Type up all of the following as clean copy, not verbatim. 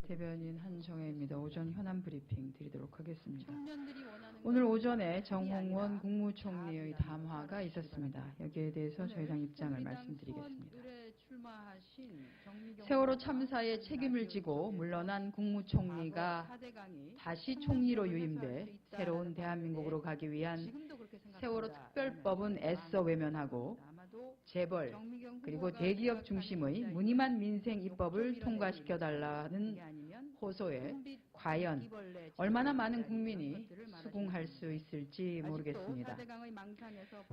대변인 한정혜입니다. 오전 현안 브리핑 드리도록 하겠습니다. 오늘 오전에 정홍원 국무총리의 담화가 있었습니다. 여기에 대해서 저희 당 입장을 말씀드리겠습니다. 세월호 참사에 책임을 지고 물러난 국무총리가 다시 총리로 유임돼 새로운 대한민국으로 가기 위한 세월호 특별법은 애써 외면하고 재벌 그리고 대기업 중심의 무늬만 민생 입법을 통과시켜달라는 호소에 과연 얼마나 많은 국민이 수긍할 수 있을지 모르겠습니다.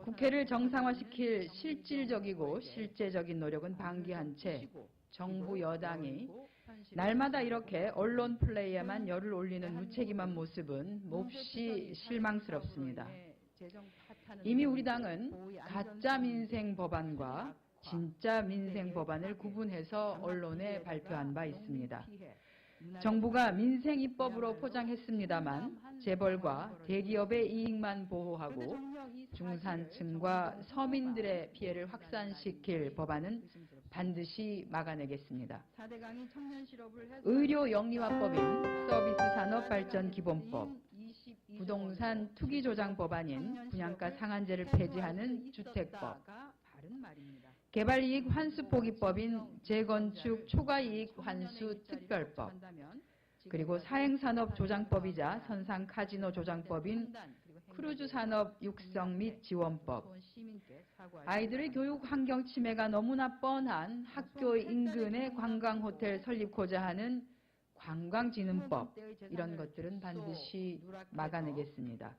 국회를 정상화시킬 실질적이고 실제적인 노력은 방기한 채 정부 여당이 날마다 이렇게 언론 플레이에만 열을 올리는 무책임한 모습은 몹시 실망스럽습니다. 이미 우리 당은 가짜 민생 법안과 진짜 민생 법안을 구분해서 언론에 발표한 바 있습니다. 정부가 민생 입법으로 포장했습니다만 재벌과 대기업의 이익만 보호하고 중산층과 서민들의 피해를 확산시킬 법안은 반드시 막아내겠습니다. 의료 영리화법인 서비스산업발전기본법, 부동산 투기조장 법안인 분양가 상한제를 폐지하는 주택법, 개발이익 환수포기법인 재건축 초과이익 환수 특별법, 그리고 사행산업 조장법이자 선상 카지노 조장법인 크루즈 산업 육성 및 지원법, 아이들의 교육 환경 침해가 너무나 뻔한 학교 인근에 관광호텔 설립고자 하는 관광진흥법, 이런 것들은 반드시 막아내겠습니다.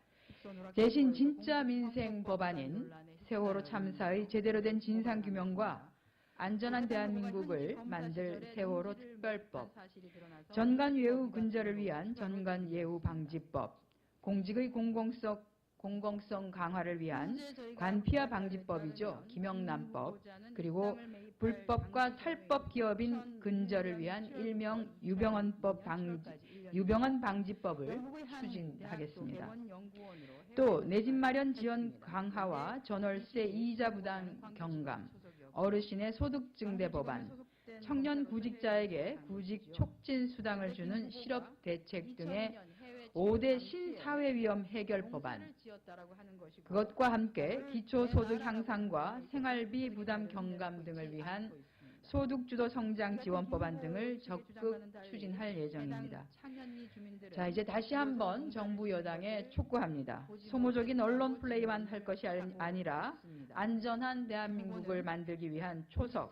대신 진짜 민생 법안인 세월호 참사의 제대로 된 진상규명과 안전한 대한민국을 만들 세월호 특별법, 전관예우 근절을 위한 전관예우방지법, 공직의 공공성 강화를 위한 관피아 방지법이죠. 김영란법, 그리고 불법과 탈법 기업인 근절을 위한 일명 유병헌 방지법을 추진하겠습니다. 또 내 집 마련 지원 강화와 전월세 이자 부담 경감, 어르신의 소득 증대 법안, 청년 구직자에게 구직 촉진 수당을 주는 실업 대책 등의 5대 신사회 위험 해결 법안, 그것과 함께 기초소득 향상과 생활비 부담 경감 등을 위한 소득주도 성장 지원 법안 등을 적극 추진할 예정입니다. 자, 이제 다시 한번 정부 여당에 촉구합니다. 소모적인 언론 플레이만 할 것이 아니라 안전한 대한민국을 만들기 위한 초석,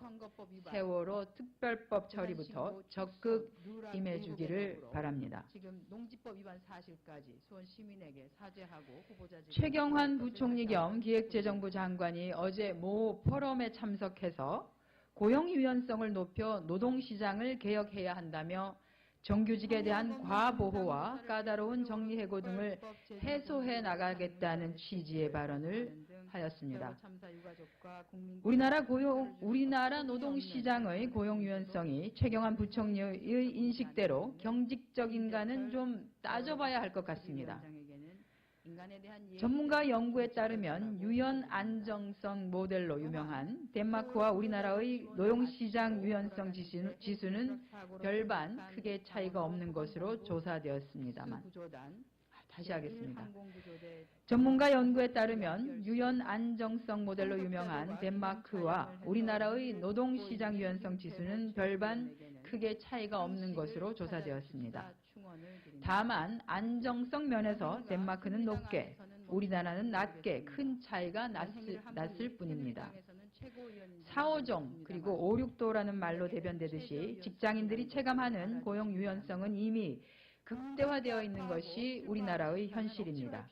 세월호 특별법 처리부터 적극 임해주기를 바랍니다. 지금 농지법 위반 사실까지 수원 시민에게 사죄하고 후보자 최경환 부총리 겸 기획재정부 장관이 어제 모 포럼에 참석해서 고용 유연성을 높여 노동시장을 개혁해야 한다며 정규직에 대한 과보호와 까다로운 정리해고 등을 해소해 나가겠다는 취지의 발언을 하였습니다. 우리나라 노동시장의 고용 유연성이 최경환 부총리의 인식대로 경직적인가는 좀 따져봐야 할 것 같습니다. 전문가 연구에 따르면 유연 안정성 모델로 유명한 덴마크와 우리나라의 노동시장 유연성 지수는 별반 크게 차이가 없는 것으로 조사되었습니다만, 다시 하겠습니다. 전문가 연구에 따르면 유연 안정성 모델로 유명한 덴마크와 우리나라의 노동시장 유연성 지수는 별반 크게 차이가 없는 것으로 조사되었습니다. 다만 안정성 면에서 덴마크는 높게, 우리나라는 낮게 큰 차이가 났을 뿐입니다. 4, 5종 그리고 5, 6도라는 말로 대변되듯이 직장인들이 체감하는 고용 유연성은 이미 극대화되어 있는 것이 우리나라의 현실입니다.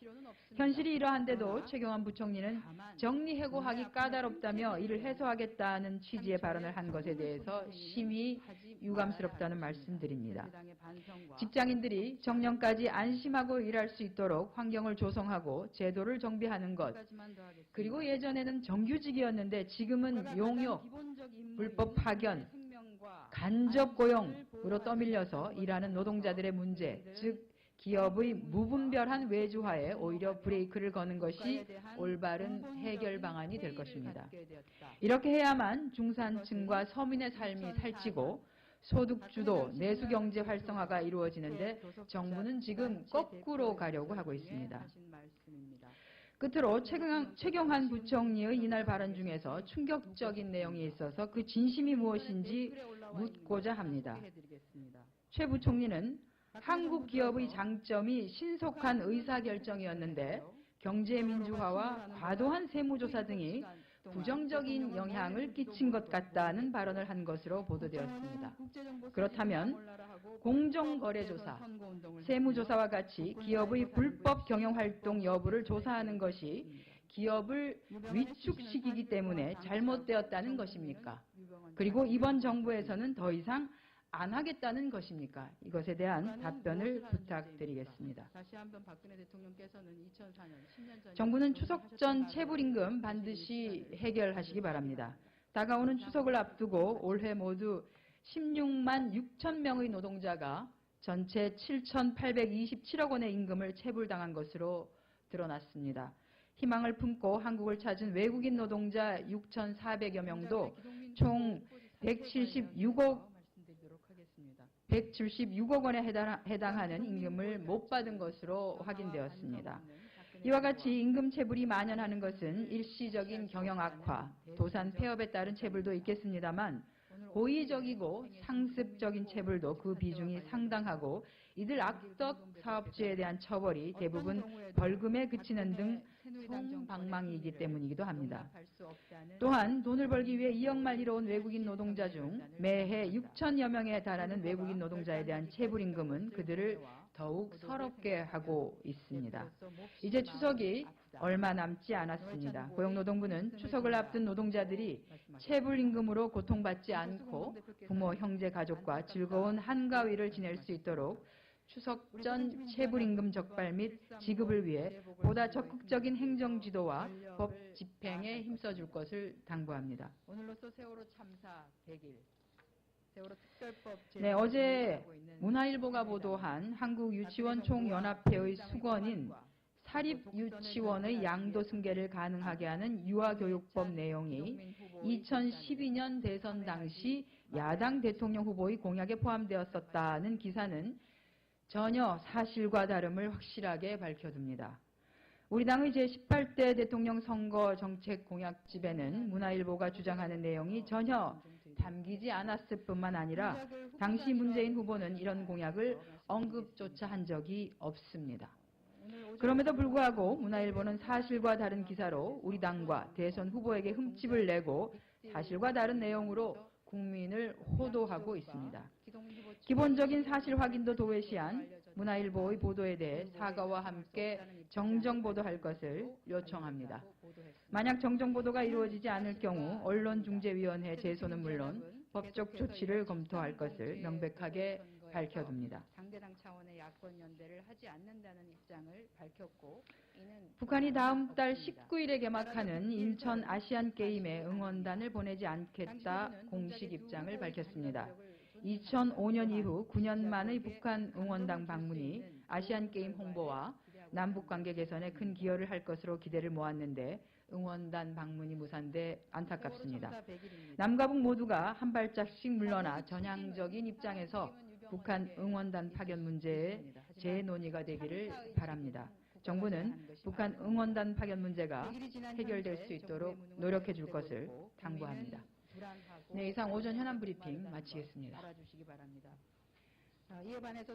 현실이 이러한데도 최경환 부총리는 정리해고하기 까다롭다며 이를 해소하겠다는 취지의 발언을 한 것에 대해서 심히 유감스럽다는 말씀드립니다. 직장인들이 정년까지 안심하고 일할 수 있도록 환경을 조성하고 제도를 정비하는 것, 그리고 예전에는 정규직이었는데 지금은 용역, 불법 파견, 간접 고용으로 떠밀려서 일하는 노동자들의 문제, 즉 기업의 무분별한 외주화에 오히려 브레이크를 거는 것이 올바른 해결 방안이 될 것입니다. 이렇게 해야만 중산층과 서민의 삶이 살찌고 소득주도 내수경제 활성화가 이루어지는데 정부는 지금 거꾸로 가려고 하고 있습니다. 끝으로 최경환 부총리의 이날 발언 중에서 충격적인 내용이 있어서 그 진심이 무엇인지 묻고자 합니다. 최 부총리는 한국 기업의 장점이 신속한 의사결정이었는데 경제민주화와 과도한 세무조사 등이 부정적인 영향을 끼친 것 같다는 발언을 한 것으로 보도되었습니다. 그렇다면 공정거래조사, 세무조사와 같이 기업의 불법 경영활동 여부를 조사하는 것이 기업을 위축시키기 때문에 잘못되었다는 것입니까? 그리고 이번 정부에서는 더 이상 안 하겠다는 것입니까? 이것에 대한 답변을 부탁드리겠습니다. 정부는 추석 전 체불임금 반드시 해결하시기 바랍니다. 다가오는 추석을 앞두고 올해 모두 16만 6천 명의 노동자가 전체 7,827억 원의 임금을 체불당한 것으로 드러났습니다. 희망을 품고 한국을 찾은 외국인 노동자 6,400여 명도 총 176억 원에 해당하는 임금을 못 받은 것으로 확인되었습니다. 이와 같이 임금 체불이 만연하는 것은 일시적인 경영 악화, 도산 폐업에 따른 체불도 있겠습니다만 고의적이고 상습적인 체불도 그 비중이 상당하고 이들 악덕 사업주에 대한 처벌이 대부분 벌금에 그치는 등 솜방망이이기 때문이기도 합니다. 또한 돈을 벌기 위해 2억만 이뤄온 외국인 노동자 중 매해 6천여 명에 달하는 외국인 노동자에 대한 체불임금은 그들을 더욱 서럽게 하고 있습니다. 이제 추석이 얼마 남지 않았습니다. 고용노동부는 추석을 앞둔 노동자들이 체불임금으로 고통받지 않고 부모, 형제, 가족과 즐거운 한가위를 지낼 수 있도록 추석 전 체불임금 적발 및 지급을 위해 보다 적극적인 행정지도와 법 집행에 힘써줄 것을 당부합니다. 오늘로써 세월호 참사 100일. 네, 어제 문화일보가 보도한 한국유치원 총연합회의 수건인 사립유치원의 양도 승계를 가능하게 하는 유아교육법 내용이 2012년 대선 당시 야당 대통령 후보의 공약에 포함되었었다는 기사는 전혀 사실과 다름을 확실하게 밝혀둡니다. 우리 당의 제18대 대통령 선거 정책 공약집에는 문화일보가 주장하는 내용이 전혀 담기지 않았을 뿐만 아니라 당시 문재인 후보는 이런 공약을 언급조차 한 적이 없습니다. 그럼에도 불구하고 문화일보는 사실과 다른 기사로 우리 당과 대선 후보에게 흠집을 내고 사실과 다른 내용으로 국민을 호도하고 있습니다. 기본적인 사실 확인도 도외시한 문화일보의 보도에 대해 사과와 함께 정정보도할 것을 요청합니다. 만약 정정보도가 이루어지지 않을 경우 언론중재위원회 제소는 물론 법적 조치를 검토할 것을 명백하게 밝혀둡니다. 상대당 차원의 야권연대를 하지 않는다는 입장을 밝혔고 북한이 다음 달 19일에 개막하는 인천 아시안게임에 응원단을 보내지 않겠다 공식 입장을 밝혔습니다. 2005년 이후 9년 만의 북한 응원단 방문이 아시안게임 홍보와 남북관계 개선에 큰 기여를 할 것으로 기대를 모았는데 응원단 방문이 무산돼 안타깝습니다. 남과 북 모두가 한 발짝씩 물러나 전향적인 입장에서 북한 응원단 파견 문제에 재논의가 되기를 바랍니다. 정부는 북한 응원단 파견 문제가 해결될 수 있도록 노력해 줄 것을 당부합니다. 네, 이상 오전 현안 브리핑 마치겠습니다.